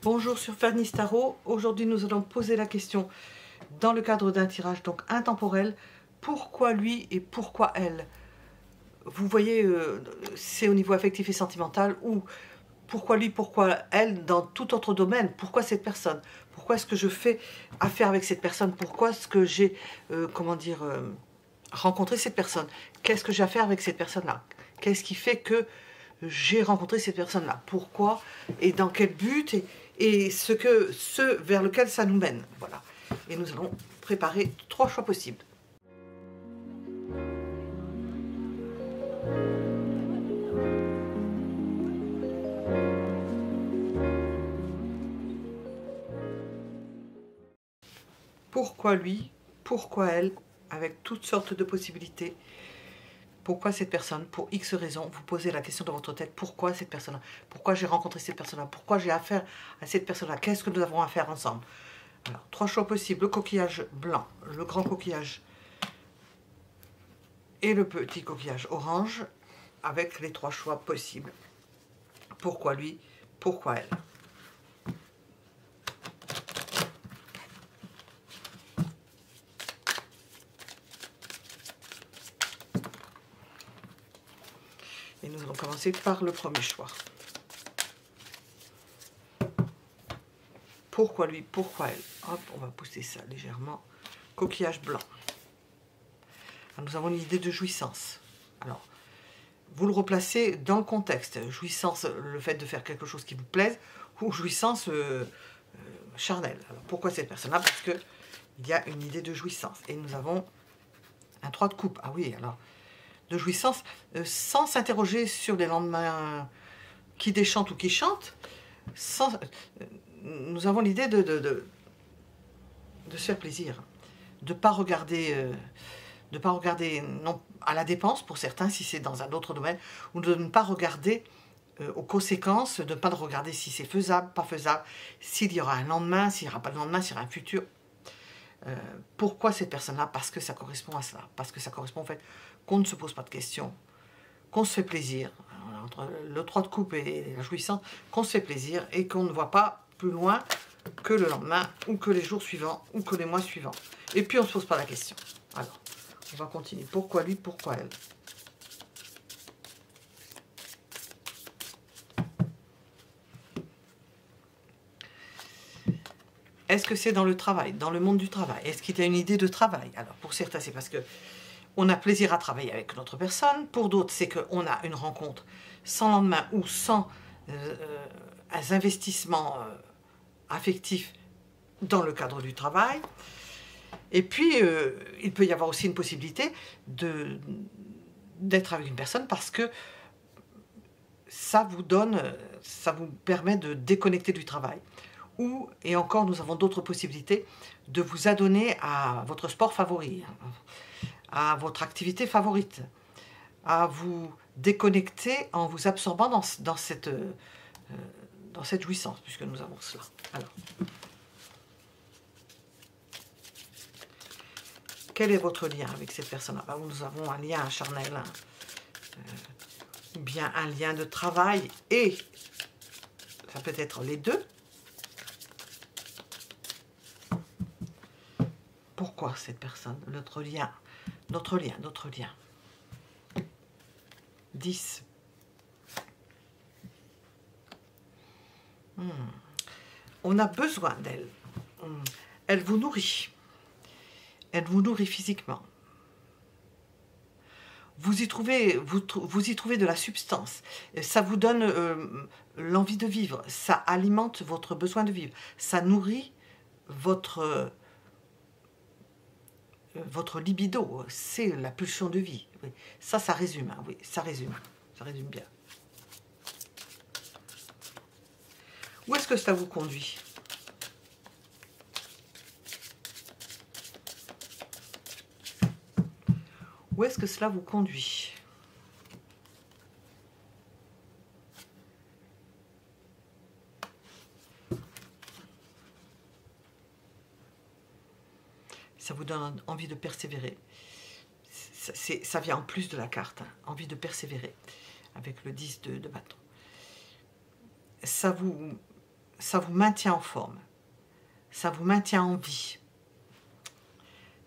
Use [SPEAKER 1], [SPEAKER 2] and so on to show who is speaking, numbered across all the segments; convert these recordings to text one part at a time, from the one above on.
[SPEAKER 1] Bonjour sur Fanny Tarot. Aujourd'hui nous allons poser la question dans le cadre d'un tirage donc intemporel. Pourquoi lui et pourquoi elle? Vous voyez, c'est au niveau affectif et sentimental, ou pourquoi lui, pourquoi elle dans tout autre domaine. Pourquoi cette personne? Pourquoi est-ce que je fais affaire avec cette personne? Pourquoi est-ce que j'ai, rencontré cette personne? Qu'est-ce que j'ai à faire avec cette personne-là? Qu'est-ce qui fait que j'ai rencontré cette personne-là? Pourquoi et dans quel but et ce vers lequel ça nous mène. Voilà. Et nous allons préparer 3 choix possibles. Pourquoi lui? Pourquoi elle? Avec toutes sortes de possibilités. Pourquoi cette personne? Pour X raisons, vous posez la question dans votre tête. Pourquoi cette personne-là? Pourquoi j'ai rencontré cette personne-là? Pourquoi j'ai affaire à cette personne-là? Qu'est-ce que nous avons à faire ensemble? Alors, 3 choix possibles. Le coquillage blanc, le grand coquillage et le petit coquillage orange, avec les 3 choix possibles. Pourquoi lui? Pourquoi elle? Et nous allons commencer par le premier choix. Pourquoi lui? Pourquoi elle? Hop, on va pousser ça légèrement. Coquillage blanc. Alors, nous avons une idée de jouissance. Alors, vous le replacez dans le contexte. Jouissance, le fait de faire quelque chose qui vous plaise, ou jouissance charnelle. Alors, pourquoi cette personne-là? Parce qu'il y a une idée de jouissance. Et nous avons un 3 de coupe. Ah oui, alors, de jouissance, sans s'interroger sur les lendemains qui déchantent ou qui chantent, nous avons l'idée de se faire plaisir, de ne pas regarder, non, à la dépense pour certains, si c'est dans un autre domaine, ou de ne pas regarder aux conséquences, de ne pas regarder si c'est faisable, pas faisable, s'il y aura un lendemain, s'il n'y aura pas de lendemain, s'il y aura un futur. Pourquoi cette personne-là? Parce que ça correspond à cela, parce que ça correspond au fait qu'on ne se pose pas de questions, qu'on se fait plaisir, entre le 3 de coupe et la jouissance, qu'on se fait plaisir et qu'on ne voit pas plus loin que le lendemain, ou que les jours suivants, ou que les mois suivants. Et puis on ne se pose pas la question. Alors, on va continuer. Pourquoi lui, pourquoi elle? Est-ce que c'est dans le travail, dans le monde du travail? Est-ce qu'il y a une idée de travail? Alors, pour certains, c'est parce que on a plaisir à travailler avec notre personne. Pour d'autres, c'est qu'on a une rencontre sans lendemain ou sans investissements affectifs dans le cadre du travail. Et puis, il peut y avoir aussi une possibilité d'être avec une personne parce que ça vous permet de déconnecter du travail. Ou, et encore, nous avons d'autres possibilités, de vous adonner à votre sport favori, à votre activité favorite, à vous déconnecter en vous absorbant dans cette jouissance, puisque nous avons cela. Alors, quel est votre lien avec cette personne-là? Ben, nous avons un lien charnel, ou bien un lien de travail, et ça peut être les deux. Pourquoi cette personne? Notre lien. 10. On a besoin d'elle. Elle vous nourrit. Elle vous nourrit physiquement. Vous y trouvez de la substance. Ça vous donne l'envie de vivre. Ça alimente votre besoin de vivre. Ça nourrit votre libido. C'est la pulsion de vie. Oui. Ça résume. Hein, oui, ça résume. Ça résume bien. Où est-ce que ça vous conduit? Où est-ce que cela vous conduit? Ça vous donne envie de persévérer. Ça vient en plus de la carte, hein, envie de persévérer, avec le 10 de bâton. Ça ça vous maintient en forme. Ça vous maintient en vie.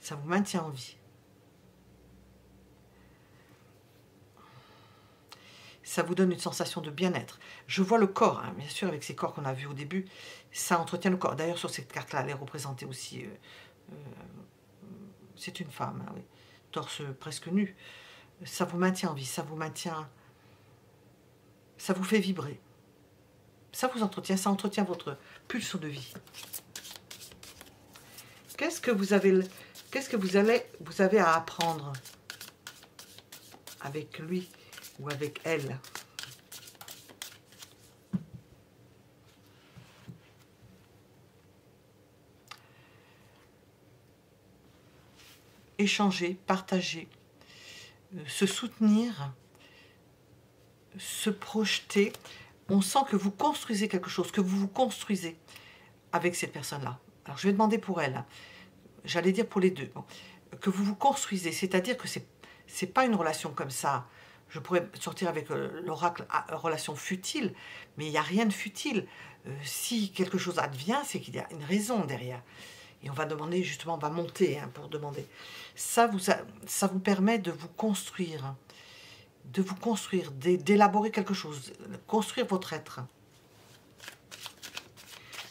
[SPEAKER 1] Ça vous maintient en vie. Ça vous donne une sensation de bien-être. Je vois le corps, hein, bien sûr, avec ces corps qu'on a vus au début, ça entretient le corps. D'ailleurs, sur cette carte-là, elle est représentée aussi, c'est une femme, hein, oui, torse presque nu. Ça vous maintient en vie, ça vous maintient, ça vous fait vibrer. Ça vous entretient, ça entretient votre pulsion de vie. Qu'est-ce que vous avez à apprendre avec lui ou avec elle? Échanger, partager, se soutenir, se projeter. On sent que vous construisez quelque chose, que vous vous construisez avec cette personne-là. Alors je vais demander pour elle, hein. J'allais dire pour les deux, bon, que vous vous construisez, c'est-à-dire que c'est pas une relation comme ça. Je pourrais sortir avec l'oracle relation futile, mais il n'y a rien de futile. Si quelque chose advient, c'est qu'il y a une raison derrière. Et on va demander, justement, on va monter, hein, pour demander. Ça vous permet de vous construire, d'élaborer quelque chose, de construire votre être.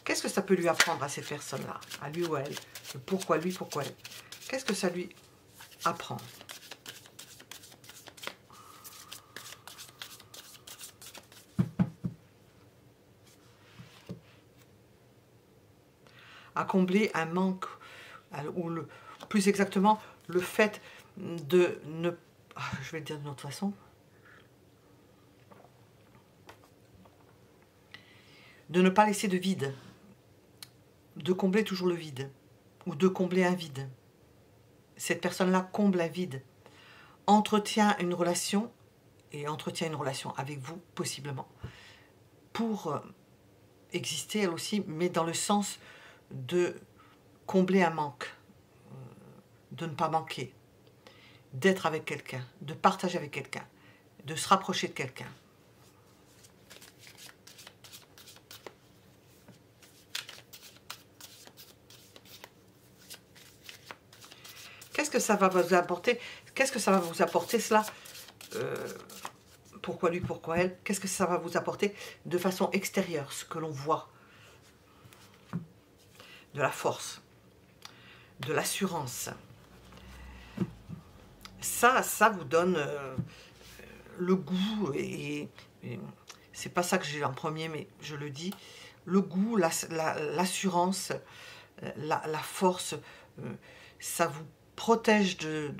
[SPEAKER 1] Qu'est-ce que ça peut lui apprendre à cette personne-là, à lui ou à elle? Pourquoi lui, pourquoi elle? Qu'est-ce que ça lui apprend? À combler un manque, ou plus exactement, le fait de ne... Je vais le dire d'une autre façon. De ne pas laisser de vide. De combler toujours le vide. Ou de combler un vide. Cette personne-là comble un vide. Entretient une relation, et entretient une relation avec vous, possiblement, pour exister elle aussi, mais dans le sens de combler un manque, de ne pas manquer, d'être avec quelqu'un, de partager avec quelqu'un, de se rapprocher de quelqu'un. Qu'est-ce que ça va vous apporter? Qu'est-ce que ça va vous apporter, cela? Pourquoi lui, pourquoi elle? Qu'est-ce que ça va vous apporter de façon extérieure, ce que l'on voit? De la force, de l'assurance. Ça vous donne le goût, et c'est pas ça que j'ai en premier, mais je le dis, le goût, l'assurance, la force, ça vous protège de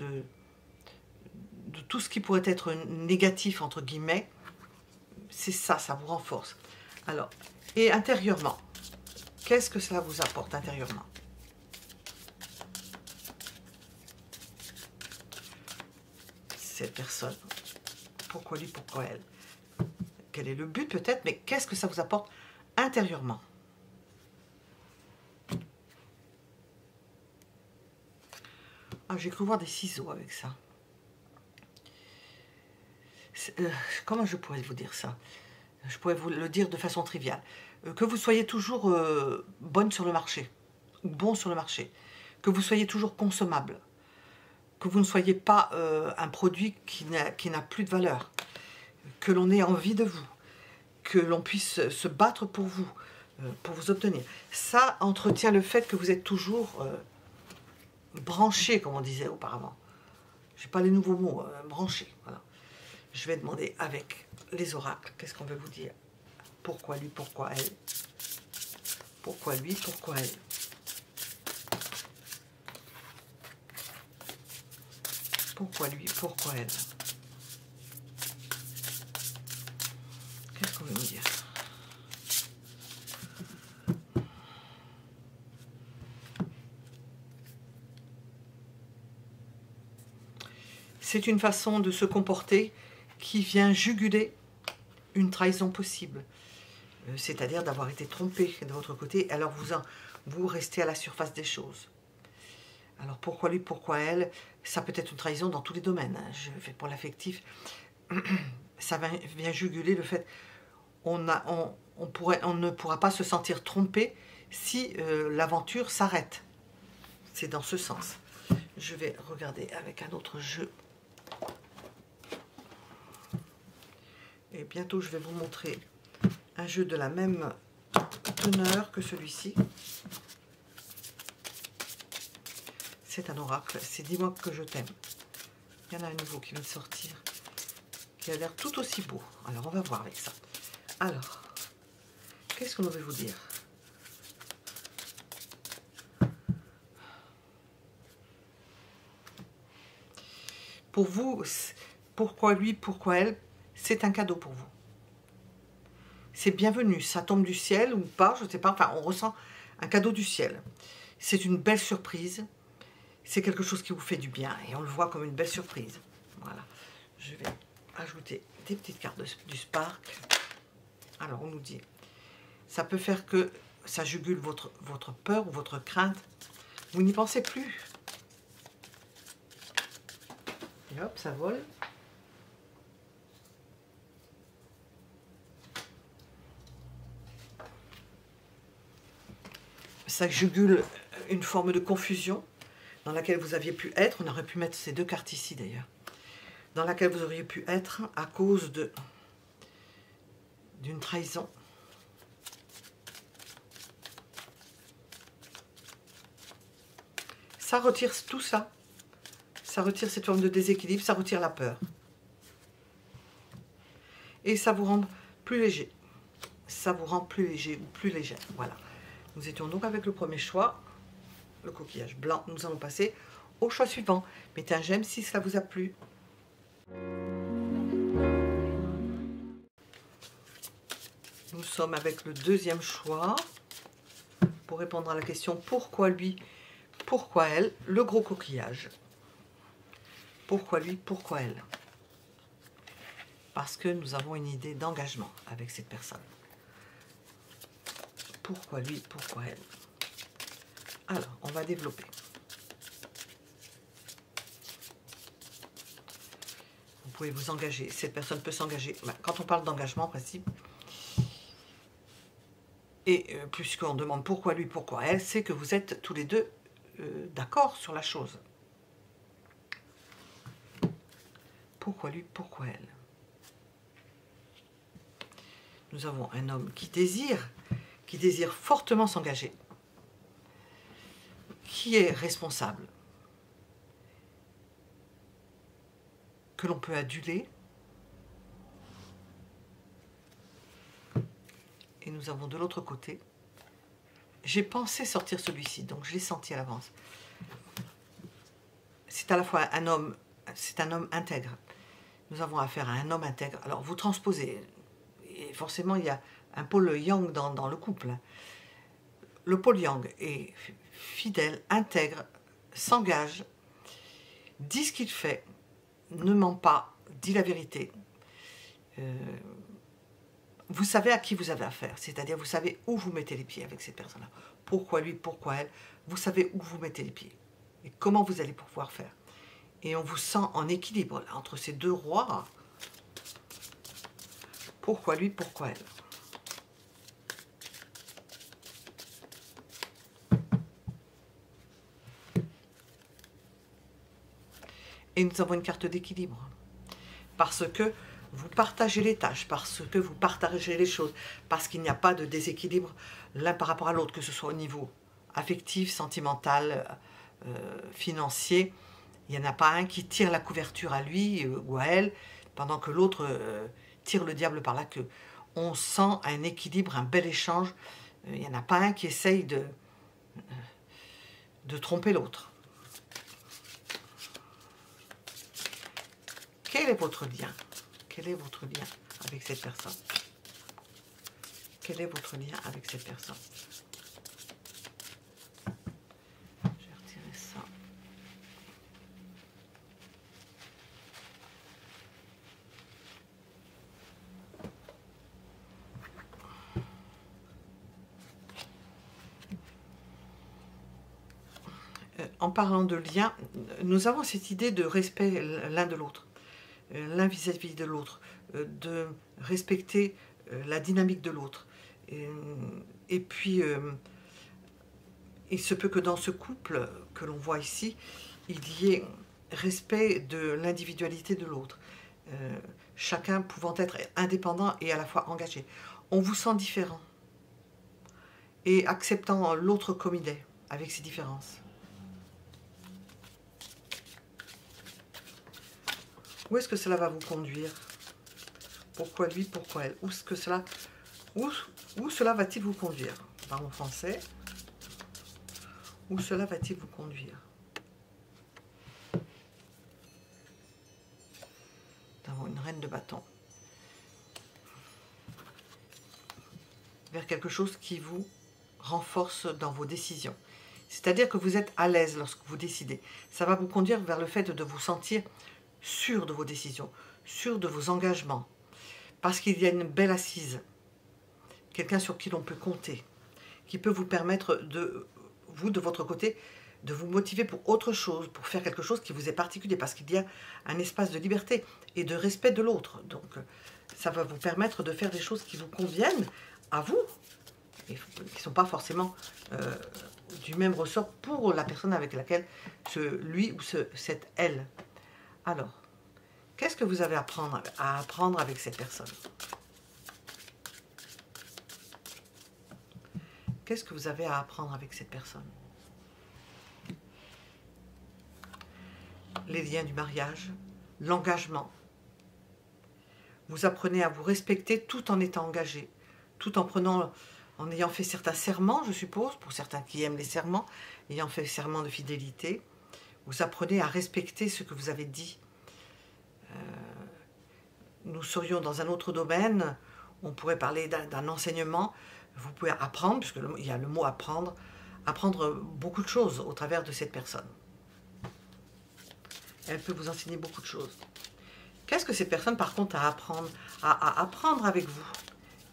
[SPEAKER 1] tout ce qui pourrait être négatif, entre guillemets. C'est ça, ça vous renforce. Alors, et intérieurement, qu'est-ce que cela vous apporte intérieurement? Cette personne, pourquoi lui, pourquoi elle? Quel est le but peut-être, mais qu'est-ce que ça vous apporte intérieurement? Ah, j'ai cru voir des ciseaux avec ça. Comment je pourrais vous dire ça? Je pourrais vous le dire de façon triviale. Que vous soyez toujours bonne sur le marché, ou bon sur le marché. Que vous soyez toujours consommable. Que vous ne soyez pas un produit qui n'a plus de valeur. Que l'on ait envie de vous. Que l'on puisse se battre pour vous obtenir. Ça entretient le fait que vous êtes toujours branché, comme on disait auparavant. Je n'ai pas les nouveaux mots, branché. Voilà. Je vais demander avec les oracles, qu'est-ce qu'on veut vous dire? Pourquoi lui, pourquoi elle? Pourquoi lui, pourquoi elle? Pourquoi lui, pourquoi elle? Qu'est-ce qu'on veut me dire? C'est une façon de se comporter qui vient juguler une trahison possible. C'est-à-dire d'avoir été trompé de votre côté, alors vous restez à la surface des choses. Alors pourquoi lui, pourquoi elle? Ça peut être une trahison dans tous les domaines. Je fais pour l'affectif. Ça vient juguler le fait, on ne pourra pas se sentir trompé si l'aventure s'arrête. C'est dans ce sens. Je vais regarder avec un autre jeu. Et bientôt, je vais vous montrer un jeu de la même teneur que celui-ci. C'est un oracle. C'est Dis-moi que je t'aime. Il y en a un nouveau qui vient de sortir, qui a l'air tout aussi beau. Alors, on va voir avec ça. Alors, qu'est-ce qu'on veut vous dire? Pour vous, pourquoi lui, pourquoi elle, c'est un cadeau pour vous. C'est bienvenu, ça tombe du ciel ou pas, je ne sais pas, enfin on ressent un cadeau du ciel. C'est une belle surprise, c'est quelque chose qui vous fait du bien et on le voit comme une belle surprise. Voilà, je vais ajouter des petites cartes du Spark. Alors on nous dit, ça peut faire que ça jugule votre peur ou votre crainte, vous n'y pensez plus. Et hop, ça vole. Ça jugule une forme de confusion dans laquelle vous aviez pu être. On aurait pu mettre ces deux cartes ici d'ailleurs. Dans laquelle vous auriez pu être à cause d'une trahison. Ça retire tout ça. Ça retire cette forme de déséquilibre, ça retire la peur. Et ça vous rend plus léger. Ça vous rend plus léger ou plus légère. Voilà. Nous étions donc avec le premier choix, le coquillage blanc. Nous allons passer au choix suivant. Mettez un j'aime si cela vous a plu. Nous sommes avec le deuxième choix. Pour répondre à la question pourquoi lui, pourquoi elle, le gros coquillage. Pourquoi lui, pourquoi elle? Parce que nous avons une idée d'engagement avec cette personne. Pourquoi lui, pourquoi elle? Alors, on va développer. Vous pouvez vous engager. Cette personne peut s'engager. Quand on parle d'engagement, en principe, et puisqu'on demande pourquoi lui, pourquoi elle, c'est que vous êtes tous les deux d'accord sur la chose. Pourquoi lui, pourquoi elle? Nous avons un homme qui désire fortement s'engager, qui est responsable, que l'on peut aduler. Et nous avons de l'autre côté, j'ai pensé sortir celui-ci, donc je l'ai senti à l'avance. C'est à la fois un homme, c'est un homme intègre. Nous avons affaire à un homme intègre. Alors vous transposez, et forcément il y a un pôle yang dans le couple. Le pôle yang est fidèle, intègre, s'engage, dit ce qu'il fait, ne ment pas, dit la vérité. Vous savez à qui vous avez affaire, c'est-à-dire vous savez où vous mettez les pieds avec cette personne-là. Pourquoi lui, pourquoi elle, vous savez où vous mettez les pieds et comment vous allez pouvoir faire. Et on vous sent en équilibre là, entre ces deux rois. Pourquoi lui, pourquoi elle? Et nous avons une carte d'équilibre. Parce que vous partagez les tâches, parce que vous partagez les choses, parce qu'il n'y a pas de déséquilibre l'un par rapport à l'autre, que ce soit au niveau affectif, sentimental, financier. Il n'y en a pas un qui tire la couverture à lui ou à elle, pendant que l'autre tire le diable par la queue. On sent un équilibre, un bel échange. Il n'y en a pas un qui essaye de tromper l'autre. Quel est votre lien? Quel est votre lien avec cette personne? Quel est votre lien avec cette personne? Je vais retirer ça. En parlant de lien, nous avons cette idée de respect l'un de l'autre. L'un vis-à-vis de l'autre, de respecter la dynamique de l'autre. Et puis, il se peut que dans ce couple que l'on voit ici, il y ait respect de l'individualité de l'autre. Chacun pouvant être indépendant et à la fois engagé. On vous sent différent et acceptant l'autre comme il est, avec ses différences. Où est-ce que cela va vous conduire? Pourquoi lui, pourquoi elle? Où cela va-t-il vous conduire? Parlons français. Où cela va-t-il vous conduire? Nous avons une reine de bâton. Vers quelque chose qui vous renforce dans vos décisions. C'est-à-dire que vous êtes à l'aise lorsque vous décidez. Ça va vous conduire vers le fait de vous sentir sûr de vos décisions, sûr de vos engagements. Parce qu'il y a une belle assise. Quelqu'un sur qui l'on peut compter. Qui peut vous permettre de, vous de votre côté, de vous motiver pour autre chose, pour faire quelque chose qui vous est particulier. Parce qu'il y a un espace de liberté et de respect de l'autre. Donc ça va vous permettre de faire des choses qui vous conviennent à vous. Et qui ne sont pas forcément du même ressort pour la personne avec laquelle lui ou cette elle. Alors, qu'est-ce que vous avez à apprendre avec cette personne? Qu'est-ce que vous avez à apprendre avec cette personne? Les liens du mariage, l'engagement. Vous apprenez à vous respecter tout en étant engagé, tout en ayant fait certains serments, je suppose, pour certains qui aiment les serments, ayant fait serment de fidélité. Vous apprenez à respecter ce que vous avez dit. Nous serions dans un autre domaine, on pourrait parler d'un enseignement. Vous pouvez apprendre, puisqu'il y a le mot apprendre beaucoup de choses au travers de cette personne. Elle peut vous enseigner beaucoup de choses. Qu'est-ce que cette personne, par contre, a à apprendre avec vous?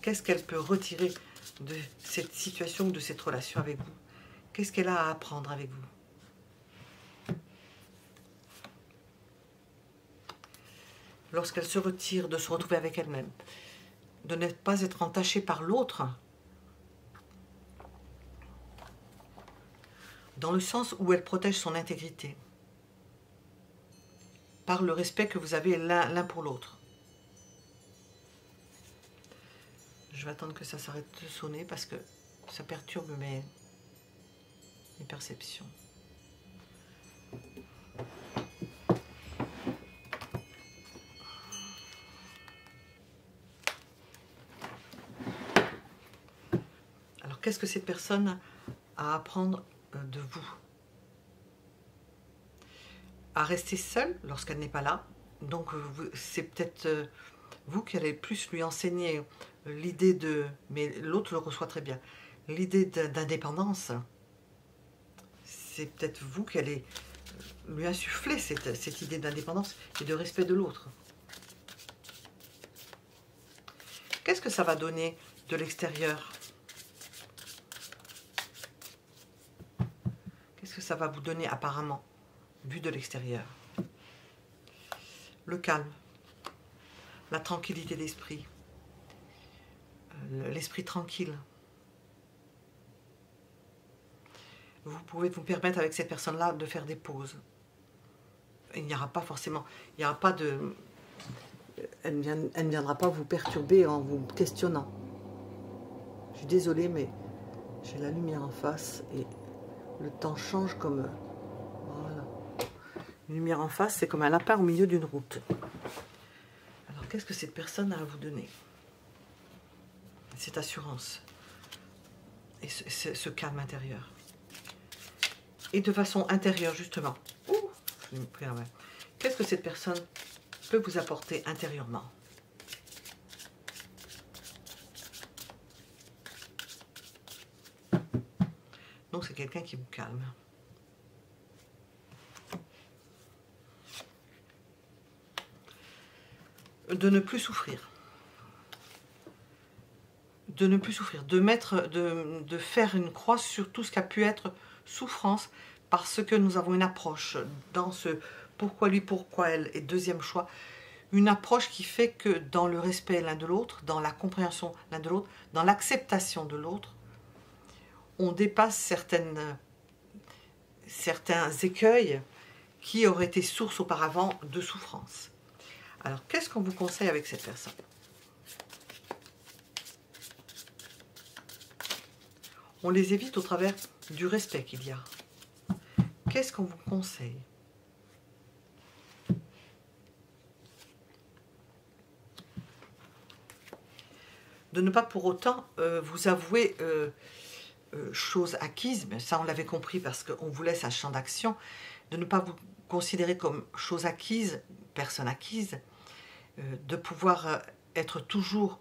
[SPEAKER 1] Qu'est-ce qu'elle peut retirer de cette situation, de cette relation avec vous? Qu'est-ce qu'elle a à apprendre avec vous? Lorsqu'elle se retire, de se retrouver avec elle-même, de ne pas être entachée par l'autre, dans le sens où elle protège son intégrité, par le respect que vous avez l'un pour l'autre. Je vais attendre que ça s'arrête de sonner parce que ça perturbe mes perceptions. Alors, qu'est-ce que cette personne a à apprendre de vous? À rester seule lorsqu'elle n'est pas là. Donc, c'est peut-être vous qui allez plus lui enseigner l'idée de... Mais l'autre le reçoit très bien. L'idée d'indépendance, c'est peut-être vous qui allez lui insuffler cette idée d'indépendance et de respect de l'autre. Qu'est-ce que ça va donner de l'extérieur? Qu'est-ce que ça va vous donner apparemment, vu de l'extérieur? Le calme, la tranquillité d'esprit, l'esprit tranquille. Vous pouvez vous permettre avec cette personne-là de faire des pauses. Il n'y aura pas forcément, il n'y aura pas de... Elle ne viendra pas vous perturber en vous questionnant. Je suis désolée, mais j'ai la lumière en face et le temps change comme... Voilà. Une lumière en face, c'est comme un lapin au milieu d'une route. Alors, qu'est-ce que cette personne a à vous donner? Cette assurance et ce calme intérieur. Et de façon intérieure, justement. Qu'est-ce que cette personne peut vous apporter intérieurement? Donc, c'est quelqu'un qui vous calme. De ne plus souffrir. De ne plus souffrir. De faire une croix sur tout ce qui a pu être souffrance, parce que nous avons une approche dans ce pourquoi lui, pourquoi elle. Et deuxième choix, une approche qui fait que dans le respect l'un de l'autre, dans la compréhension l'un de l'autre, dans l'acceptation de l'autre, on dépasse certains écueils qui auraient été source auparavant de souffrance. Alors, qu'est-ce qu'on vous conseille avec cette personne? On les évite au travers du respect qu'il y a. Qu'est-ce qu'on vous conseille? De ne pas pour autant vous avouer chose acquise, mais ça on l'avait compris parce qu'on vous laisse un champ d'action, de ne pas vous considérer comme chose acquise, personne acquise, de pouvoir être toujours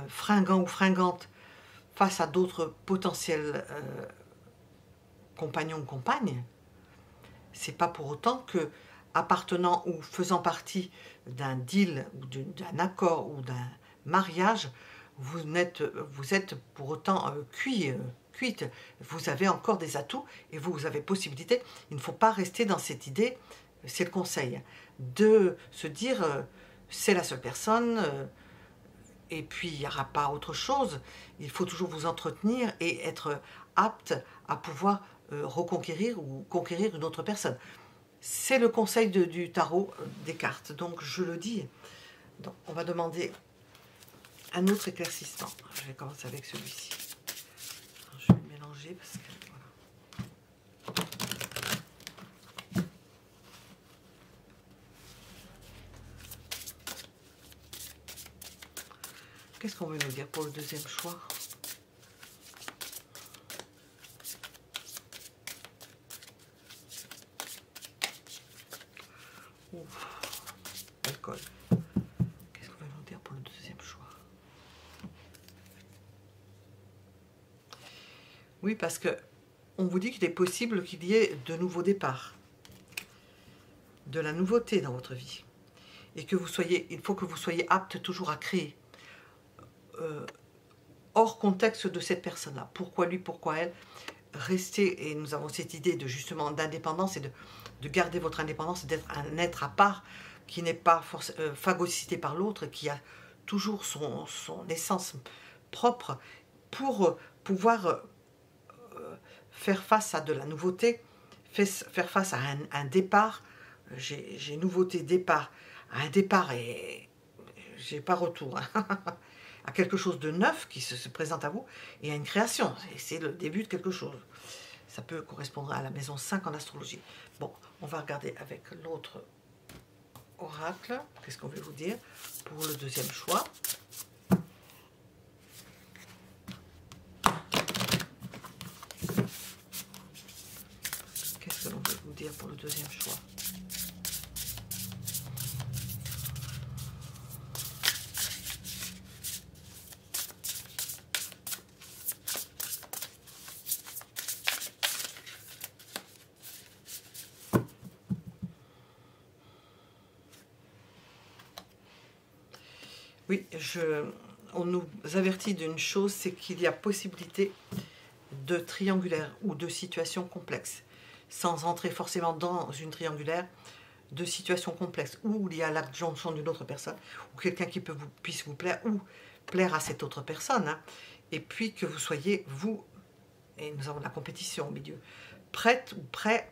[SPEAKER 1] fringant ou fringante face à d'autres potentiels compagnons ou compagnes. C'est pas pour autant que, appartenant ou faisant partie d'un deal ou d'un accord ou d'un mariage, vous êtes pour autant cuite. Vous avez encore des atouts et vous avez possibilité. Il ne faut pas rester dans cette idée, c'est le conseil, de se dire c'est la seule personne et puis il n'y aura pas autre chose. Il faut toujours vous entretenir et être apte à pouvoir reconquérir ou conquérir une autre personne. C'est le conseil du tarot des cartes, donc je le dis. Donc, on va demander un autre éclaircissement. Je vais commencer avec celui-ci. Je vais le mélanger parce que voilà. Qu'est-ce qu'on veut nous dire pour le deuxième choix? Ouf, alcool. Qu'est-ce qu'on veut nous dire pour le deuxième choix? Oui, parce que on vous dit qu'il est possible qu'il y ait de nouveaux départs, de la nouveauté dans votre vie, et que vous soyez, il faut que vous soyez apte toujours à créer, hors contexte de cette personne-là. Pourquoi lui, pourquoi elle? Restez, et nous avons cette idée de justement d'indépendance et de garder votre indépendance, d'être un être à part qui n'est pas phagocyté par l'autre, qui a toujours son essence propre pour pouvoir faire face à de la nouveauté, faire face à un départ. J'ai nouveauté, départ, à un départ et j'ai pas retour, hein. À quelque chose de neuf qui se présente à vous et à une création. C'est le début de quelque chose. Ça peut correspondre à la maison 5 en astrologie. Bon, on va regarder avec l'autre oracle. Qu'est-ce qu'on veut vous dire pour le deuxième choix? Qu'est-ce que l'on veut vous dire pour le deuxième choix? Oui, on nous avertit d'une chose, c'est qu'il y a possibilité de triangulaire ou de situations complexes, sans entrer forcément dans une triangulaire, de situations complexes, où il y a l'adjonction d'une autre personne, ou quelqu'un qui puisse vous plaire, ou plaire à cette autre personne, hein, et puis que vous soyez, vous, et nous avons la compétition au milieu, prête ou prêt,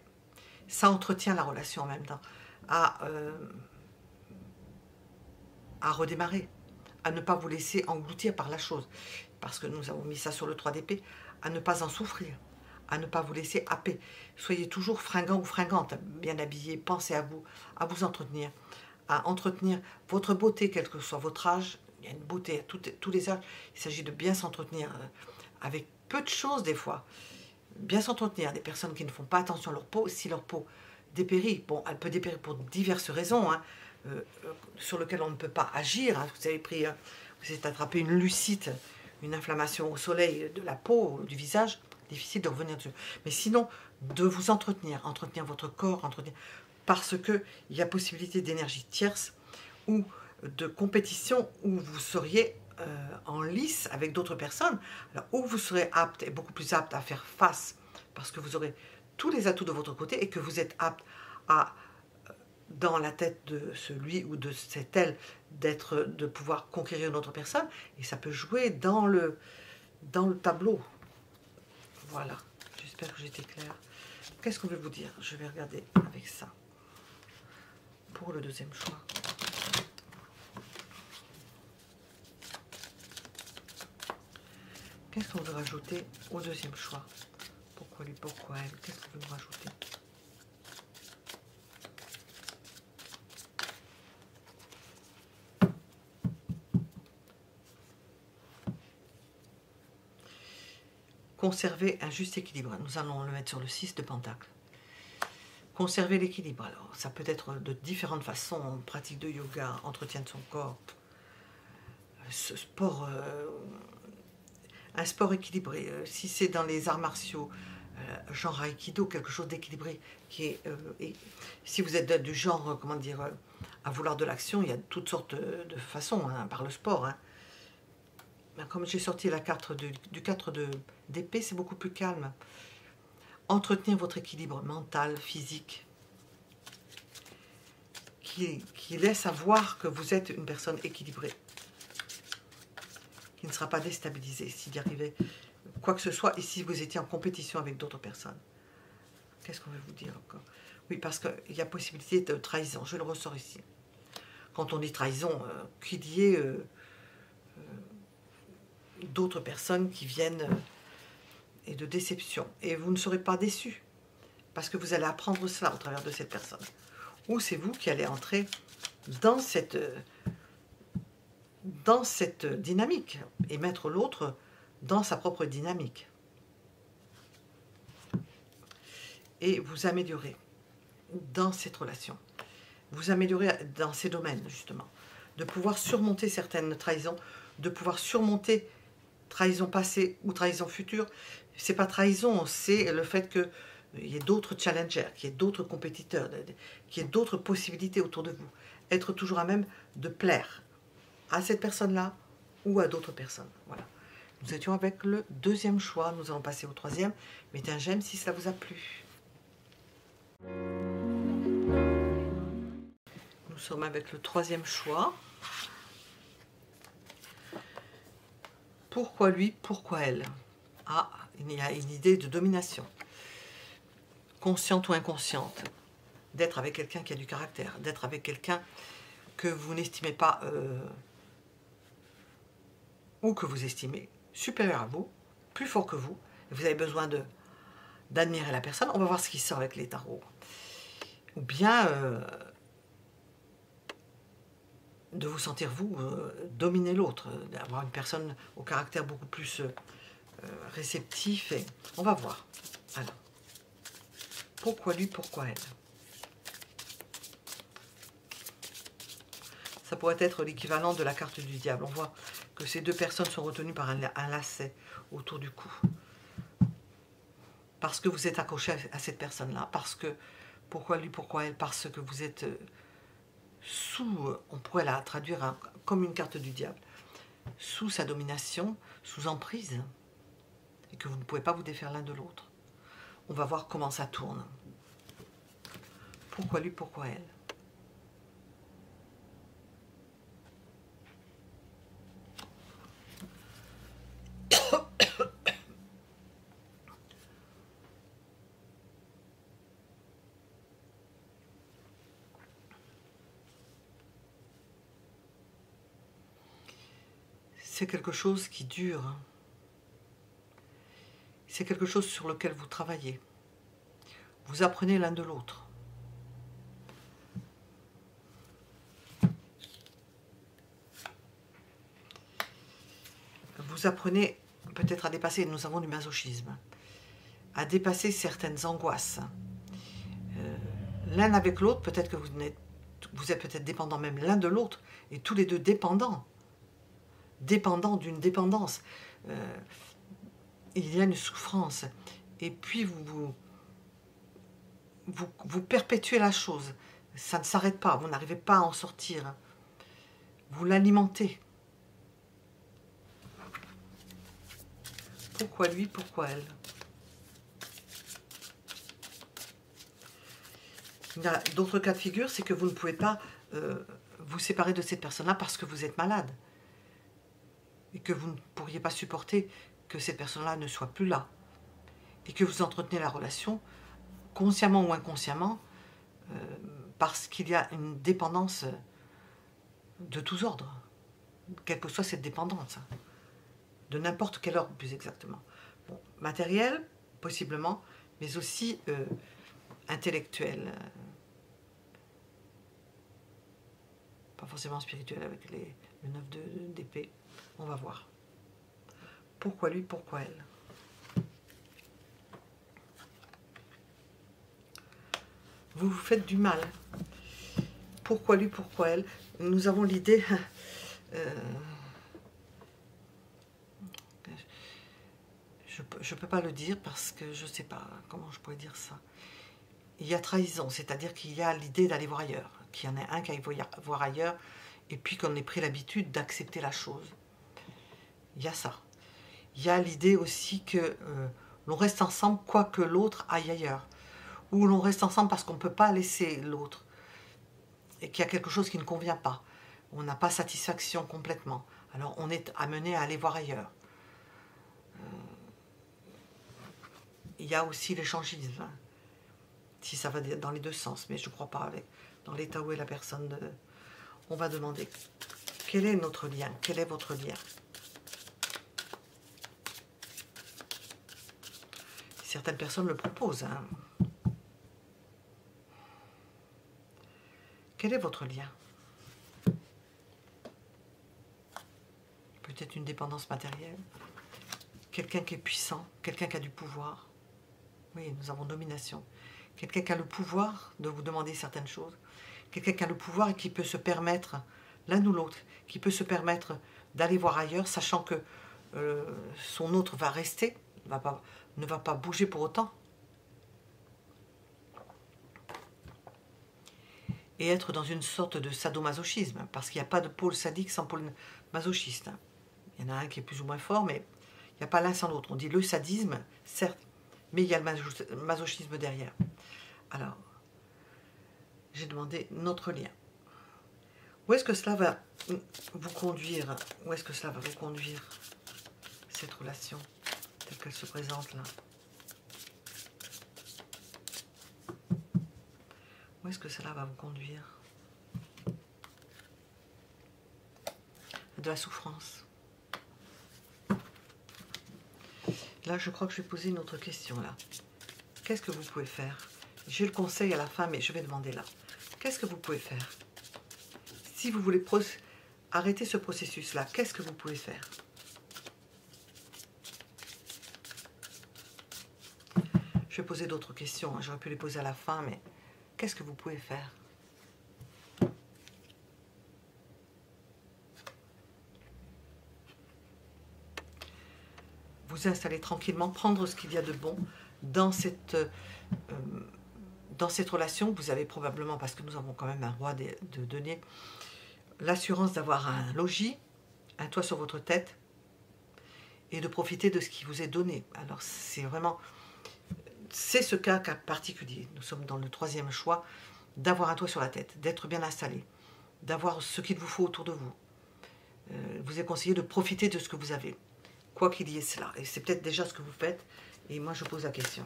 [SPEAKER 1] ça entretient la relation en même temps, à redémarrer, à ne pas vous laisser engloutir par la chose, parce que nous avons mis ça sur le 3 d'épée, à ne pas en souffrir, à ne pas vous laisser happer. Soyez toujours fringant ou fringante, bien habillé, pensez à vous entretenir, à entretenir votre beauté, quel que soit votre âge. Il y a une beauté à tous les âges, il s'agit de bien s'entretenir avec peu de choses des fois. Bien s'entretenir, des personnes qui ne font pas attention à leur peau, si leur peau dépérit, bon, elle peut dépérir pour diverses raisons, hein, sur lesquelles on ne peut pas agir, hein. Vous avez vous êtes attrapé une lucite, une inflammation au soleil de la peau, du visage, difficile de revenir dessus. Mais sinon, de vous entretenir votre corps, parce qu'il y a possibilité d'énergie tierce ou de compétition où vous seriez en lice avec d'autres personnes, alors où vous serez apte et beaucoup plus apte à faire face, parce que vous aurez tous les atouts de votre côté et que vous êtes apte à dans la tête de celui ou de cette elle de pouvoir conquérir une autre personne, et ça peut jouer dans le tableau. Voilà, j'espère que j'étais claire. Qu'est-ce qu'on veut vous dire? Je vais regarder avec ça. Pour le deuxième choix. Qu'est-ce qu'on veut rajouter au deuxième choix? Pourquoi lui, pourquoi elle? Qu'est-ce qu'on veut nous rajouter? Conserver un juste équilibre. Nous allons le mettre sur le 6 de Pentacle. Conserver l'équilibre. Alors, ça peut être de différentes façons. Pratique de yoga, entretien de son corps, ce sport, un sport équilibré. Si c'est dans les arts martiaux, genre Aikido, quelque chose d'équilibré. Si vous êtes du genre, comment dire, à vouloir de l'action, il y a toutes sortes de façons, hein, par le sport. Hein. Comme j'ai sorti la carte du 4 d'épée, c'est beaucoup plus calme. Entretenir votre équilibre mental, physique, qui laisse à voir que vous êtes une personne équilibrée, qui ne sera pas déstabilisée s'il y arrivait quoi que ce soit, et si vous étiez en compétition avec d'autres personnes. Qu'est-ce qu'on veut vous dire encore? Oui, parce qu'il y a possibilité de trahison, je le ressors ici. Quand on dit trahison, qu'il y ait d'autres personnes qui viennent et de déception. Et vous ne serez pas déçus, parce que vous allez apprendre cela au travers de cette personne. Ou c'est vous qui allez entrer dans cette dynamique et mettre l'autre dans sa propre dynamique. Et vous améliorer dans cette relation. Vous améliorer dans ces domaines, justement. De pouvoir surmonter certaines trahisons, de pouvoir surmonter trahison passée ou trahison future. C'est pas trahison, c'est le fait qu'il y ait d'autres challengers, qu'il y ait d'autres compétiteurs, qu'il y ait d'autres possibilités autour de vous. Être toujours à même de plaire à cette personne-là ou à d'autres personnes. Voilà. Nous étions avec le deuxième choix. Nous allons passer au troisième. Mettez un j'aime si cela vous a plu. Nous sommes avec le troisième choix. Pourquoi lui, pourquoi elle? Ah, il y a une idée de domination. Consciente ou inconsciente. D'être avec quelqu'un qui a du caractère. D'être avec quelqu'un que vous n'estimez pas... ou que vous estimez supérieur à vous, plus fort que vous, et vous avez besoin d'admirer la personne. On va voir ce qui sort avec les tarots. Ou bien de vous sentir, vous, dominer l'autre, d'avoir une personne au caractère beaucoup plus réceptif. Et on va voir. Alors, pourquoi lui, pourquoi elle? Ça pourrait être l'équivalent de la carte du diable. On voit que ces deux personnes sont retenues par un lacet autour du cou. Parce que vous êtes accroché à cette personne-là. Parce que, pourquoi lui, pourquoi elle? Parce que vous êtes sous, on pourrait la traduire comme une carte du diable, sous sa domination, sous emprise, et que vous ne pouvez pas vous défaire l'un de l'autre. On va voir comment ça tourne. Pourquoi lui, pourquoi elle? C'est quelque chose qui dure. C'est quelque chose sur lequel vous travaillez. Vous apprenez l'un de l'autre. Vous apprenez peut-être à dépasser, nous avons du masochisme, à dépasser certaines angoisses. L'un avec l'autre, peut-être que vous êtes peut-être dépendants même l'un de l'autre, et tous les deux dépendants d'une dépendance. Il y a une souffrance. Et puis vous perpétuez la chose. Ça ne s'arrête pas, vous n'arrivez pas à en sortir. Vous l'alimentez. Pourquoi lui, pourquoi elle? Il y a d'autres cas de figure, c'est que vous ne pouvez pas vous séparer de cette personne-là parce que vous êtes malade. Et que vous ne pourriez pas supporter que cette personne-là ne soit plus là. Et que vous entretenez la relation, consciemment ou inconsciemment, parce qu'il y a une dépendance de tous ordres, quelle que soit cette dépendance, de n'importe quel ordre plus exactement. Bon, matériel, possiblement, mais aussi intellectuel, pas forcément spirituel avec le 9 d'épée, on va voir. Pourquoi lui, pourquoi elle? Vous vous faites du mal. Pourquoi lui, pourquoi elle? Nous avons l'idée... je ne peux pas le dire parce que je ne sais pas comment je pourrais dire ça. Il y a trahison, c'est-à-dire qu'il y a l'idée d'aller voir ailleurs, qu'il y en ait un qui aille voir ailleurs, et puis qu'on ait pris l'habitude d'accepter la chose. Il y a ça. Il y a l'idée aussi que l'on reste ensemble quoi que l'autre aille ailleurs. Ou l'on reste ensemble parce qu'on ne peut pas laisser l'autre. Et qu'il y a quelque chose qui ne convient pas. On n'a pas satisfaction complètement. Alors on est amené à aller voir ailleurs. Il y a aussi l'échangisme. Hein, si ça va dans les deux sens. Mais je ne crois pas. Dans l'état où est la personne, on va demander quel est notre lien? Quel est votre lien? Certaines personnes le proposent. Hein. Quel est votre lien? Peut-être une dépendance matérielle. Quelqu'un qui est puissant. Quelqu'un qui a du pouvoir. Oui, nous avons domination. Quelqu'un qui a le pouvoir de vous demander certaines choses. Quelqu'un qui a le pouvoir et qui peut se permettre, l'un ou l'autre, qui peut se permettre d'aller voir ailleurs, sachant que son autre va rester, ne va pas bouger pour autant. Et être dans une sorte de sadomasochisme, parce qu'il n'y a pas de pôle sadique sans pôle masochiste. Il y en a un qui est plus ou moins fort, mais il n'y a pas l'un sans l'autre. On dit le sadisme, certes, mais il y a le masochisme derrière. Alors, j'ai demandé notre lien. Où est-ce que cela va vous conduire? Où est-ce que cela va vous conduire, cette relation, telle qu'elle se présente là? Où est-ce que cela va vous conduire? De la souffrance. Là, je crois que je vais poser une autre question là. Qu'est-ce que vous pouvez faire? J'ai le conseil à la fin, mais je vais demander là. Qu'est-ce que vous pouvez faire? Si vous voulez arrêter ce processus-là, qu'est-ce que vous pouvez faire? Je vais poser d'autres questions. Hein. J'aurais pu les poser à la fin, mais qu'est-ce que vous pouvez faire? Vous installer tranquillement, prendre ce qu'il y a de bon dans cette relation. Vous avez probablement, parce que nous avons quand même un roi de deniers, l'assurance d'avoir un logis, un toit sur votre tête, et de profiter de ce qui vous est donné. Alors c'est vraiment, c'est ce cas particulier. Nous sommes dans le troisième choix, d'avoir un toit sur la tête, d'être bien installé, d'avoir ce qu'il vous faut autour de vous. Vous est conseillé de profiter de ce que vous avez, quoi qu'il y ait cela. Et c'est peut-être déjà ce que vous faites, et moi je pose la question.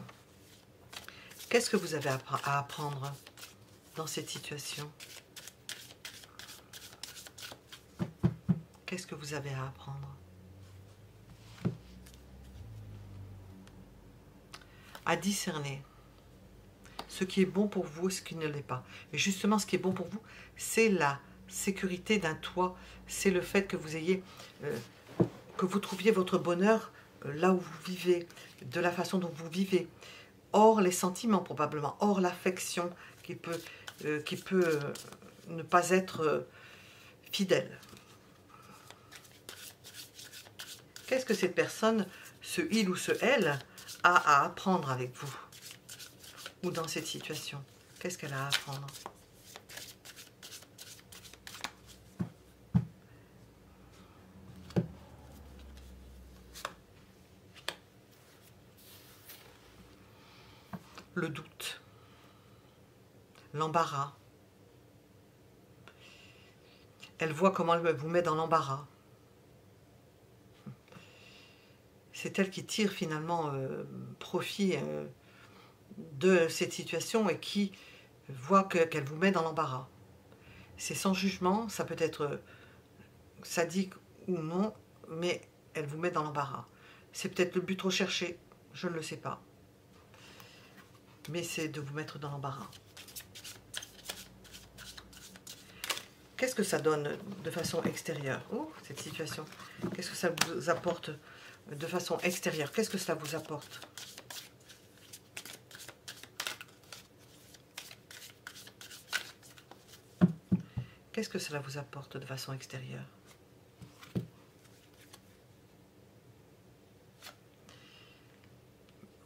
[SPEAKER 1] Qu'est-ce que vous avez à apprendre dans cette situation? Qu'est-ce que vous avez à apprendre? À discerner ce qui est bon pour vous et ce qui ne l'est pas. Et justement, ce qui est bon pour vous, c'est la sécurité d'un toit, c'est le fait que vous ayez, que vous trouviez votre bonheur là où vous vivez, de la façon dont vous vivez. Hors les sentiments probablement, hors l'affection qui peut ne pas être fidèle. Qu'est-ce que cette personne, ce il ou ce elle, a à apprendre avec vous? Ou dans cette situation? Qu'est-ce qu'elle a à apprendre? Le doute. l'embarras. Elle voit comment elle vous met dans l'embarras. C'est elle qui tire finalement profit de cette situation et qui voit qu'elle vous met dans l'embarras. C'est sans jugement, ça peut être sadique ou non, mais elle vous met dans l'embarras. C'est peut-être le but recherché, je ne le sais pas. Mais c'est de vous mettre dans l'embarras. Qu'est-ce que ça donne de façon extérieure? Oh, cette situation. Qu'est-ce que ça vous apporte de façon extérieure? Qu'est-ce que cela vous apporte? Qu'est-ce que cela vous apporte de façon extérieure?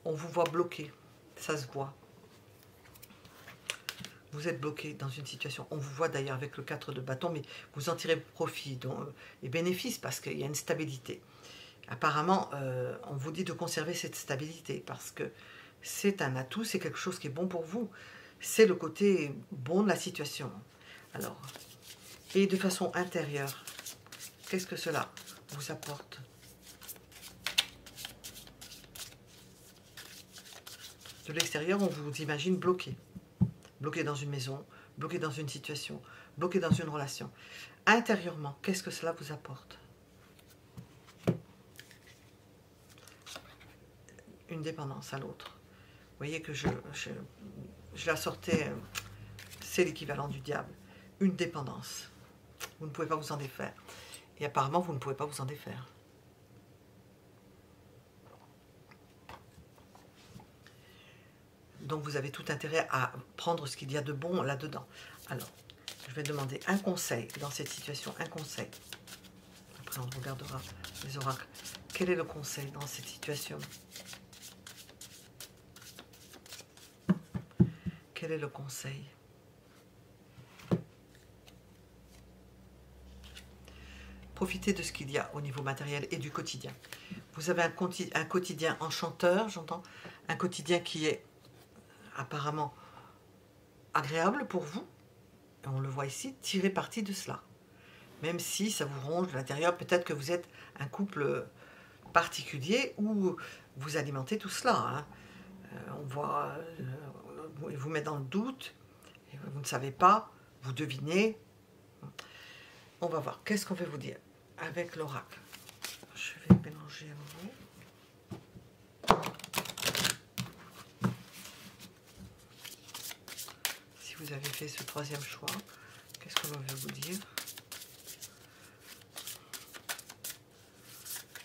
[SPEAKER 1] On vous voit bloqué, ça se voit. Vous êtes bloqué dans une situation. On vous voit d'ailleurs avec le 4 de bâton, mais vous en tirez profit et bénéfice parce qu'il y a une stabilité. Apparemment, on vous dit de conserver cette stabilité parce que c'est un atout, c'est quelque chose qui est bon pour vous. C'est le côté bon de la situation. Alors, et de façon intérieure, qu'est-ce que cela vous apporte? De l'extérieur, on vous imagine bloqué. Bloqué dans une maison, bloqué dans une situation, bloqué dans une relation. Intérieurement, qu'est-ce que cela vous apporte? Une dépendance à l'autre. Vous voyez que je la sortais, c'est l'équivalent du diable. Une dépendance. Vous ne pouvez pas vous en défaire. Et apparemment, vous ne pouvez pas vous en défaire. Donc vous avez tout intérêt à prendre ce qu'il y a de bon là-dedans. Alors, je vais demander un conseil dans cette situation, un conseil. Après, on regardera les oracles. Quel est le conseil dans cette situation? Quel est le conseil? Profitez de ce qu'il y a au niveau matériel et du quotidien. Vous avez un quotidien enchanteur, j'entends, un quotidien qui est apparemment agréable pour vous, et on le voit ici, tirez parti de cela. Même si ça vous ronge de l'intérieur, peut-être que vous êtes un couple particulier où vous alimentez tout cela. Hein. On voit, il vous met dans le doute, vous ne savez pas, vous devinez. On va voir, qu'est-ce qu'on veut vous dire avec l'oracle? Je vais mélanger à nouveau. Si vous avez fait ce troisième choix, qu'est-ce que l'on veut vous dire?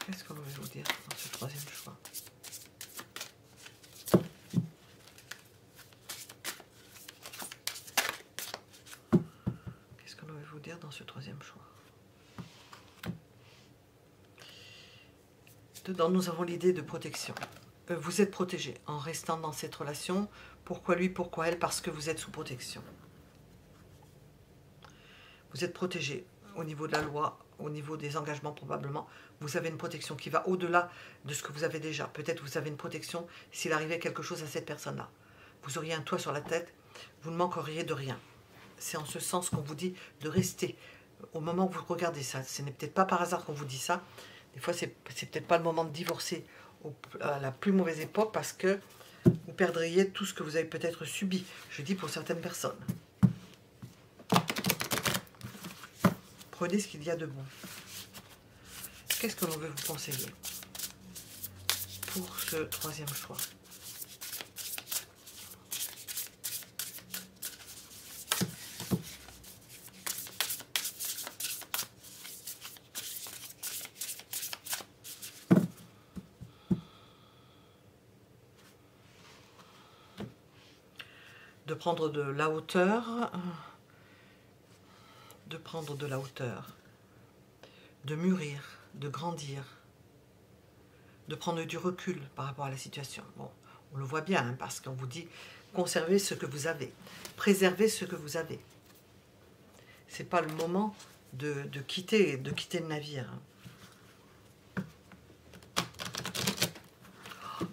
[SPEAKER 1] Qu'est-ce que l'on veut vous dire dans ce troisième choix? Qu'est-ce que l'on veut vous dire dans ce troisième choix? Dedans, nous avons l'idée de protection. Vous êtes protégé en restant dans cette relation. Pourquoi lui, pourquoi elle? Parce que vous êtes sous protection. Vous êtes protégé au niveau de la loi, au niveau des engagements probablement. Vous avez une protection qui va au-delà de ce que vous avez déjà. Peut-être vous avez une protection s'il arrivait quelque chose à cette personne-là. Vous auriez un toit sur la tête, vous ne manqueriez de rien. C'est en ce sens qu'on vous dit de rester. Au moment où vous regardez ça, ce n'est peut-être pas par hasard qu'on vous dit ça. Des fois, c'est peut-être pas le moment de divorcer à la plus mauvaise époque parce que vous perdriez tout ce que vous avez peut-être subi. Je dis pour certaines personnes. Prenez ce qu'il y a de bon. Qu'est-ce que l'on veut vous conseiller pour ce troisième choix? De prendre de la hauteur, de mûrir, de grandir, de prendre du recul par rapport à la situation. Bon, on le voit bien, hein, parce qu'on vous dit conservez ce que vous avez, préservez ce que vous avez. C'est pas le moment de quitter le navire.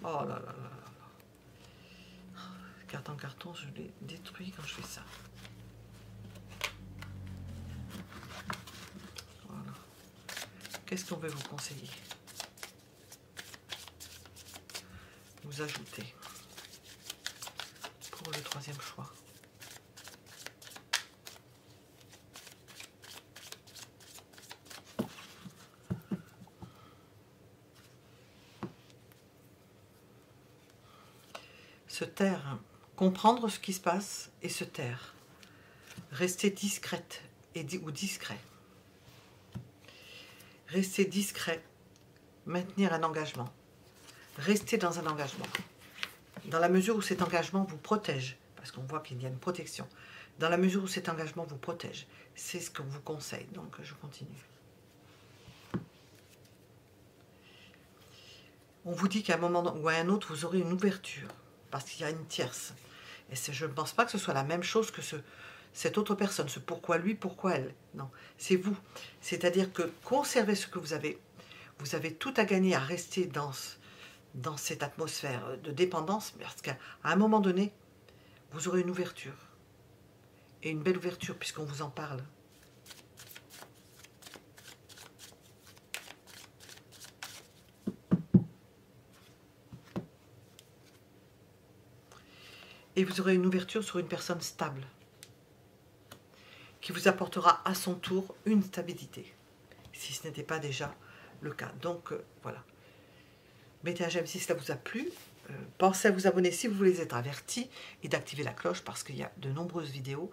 [SPEAKER 1] Oh là là là là. Carte en carton, je les détruis quand je fais ça. Voilà. Qu'est-ce qu'on veut vous conseiller? Vous ajoutez pour le troisième choix. Se taire, comprendre ce qui se passe et se taire. Rester discrète ou discret. Rester discret, maintenir un engagement. Rester dans un engagement. Dans la mesure où cet engagement vous protège, parce qu'on voit qu'il y a une protection. Dans la mesure où cet engagement vous protège, c'est ce qu'on vous conseille. Donc je continue. On vous dit qu'à un moment ou à un autre, vous aurez une ouverture. Parce qu'il y a une tierce. Et je ne pense pas que ce soit la même chose que cette autre personne, ce pourquoi lui, pourquoi elle. Non, c'est vous. C'est-à-dire que conservez ce que vous avez tout à gagner à rester dans cette atmosphère de dépendance, parce qu'à un moment donné, vous aurez une ouverture. Et une belle ouverture, puisqu'on vous en parle. Et vous aurez une ouverture sur une personne stable, qui vous apportera à son tour une stabilité, si ce n'était pas déjà le cas. Donc voilà. Mettez un j'aime si cela vous a plu. Pensez à vous abonner si vous voulez être averti et d'activer la cloche, parce qu'il y a de nombreuses vidéos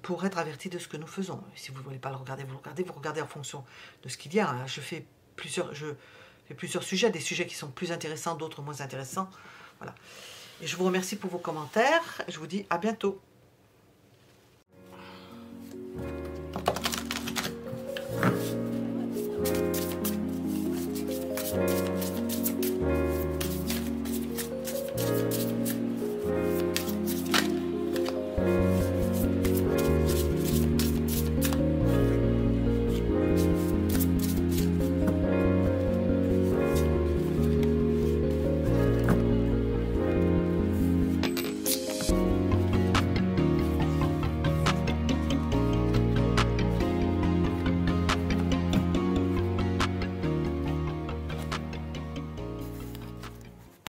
[SPEAKER 1] pour être averti de ce que nous faisons. Si vous ne voulez pas le regarder, vous regardez en fonction de ce qu'il y a. Hein. Je fais plusieurs sujets, des sujets qui sont plus intéressants, d'autres moins intéressants. Voilà. Et je vous remercie pour vos commentaires. Je vous dis à bientôt.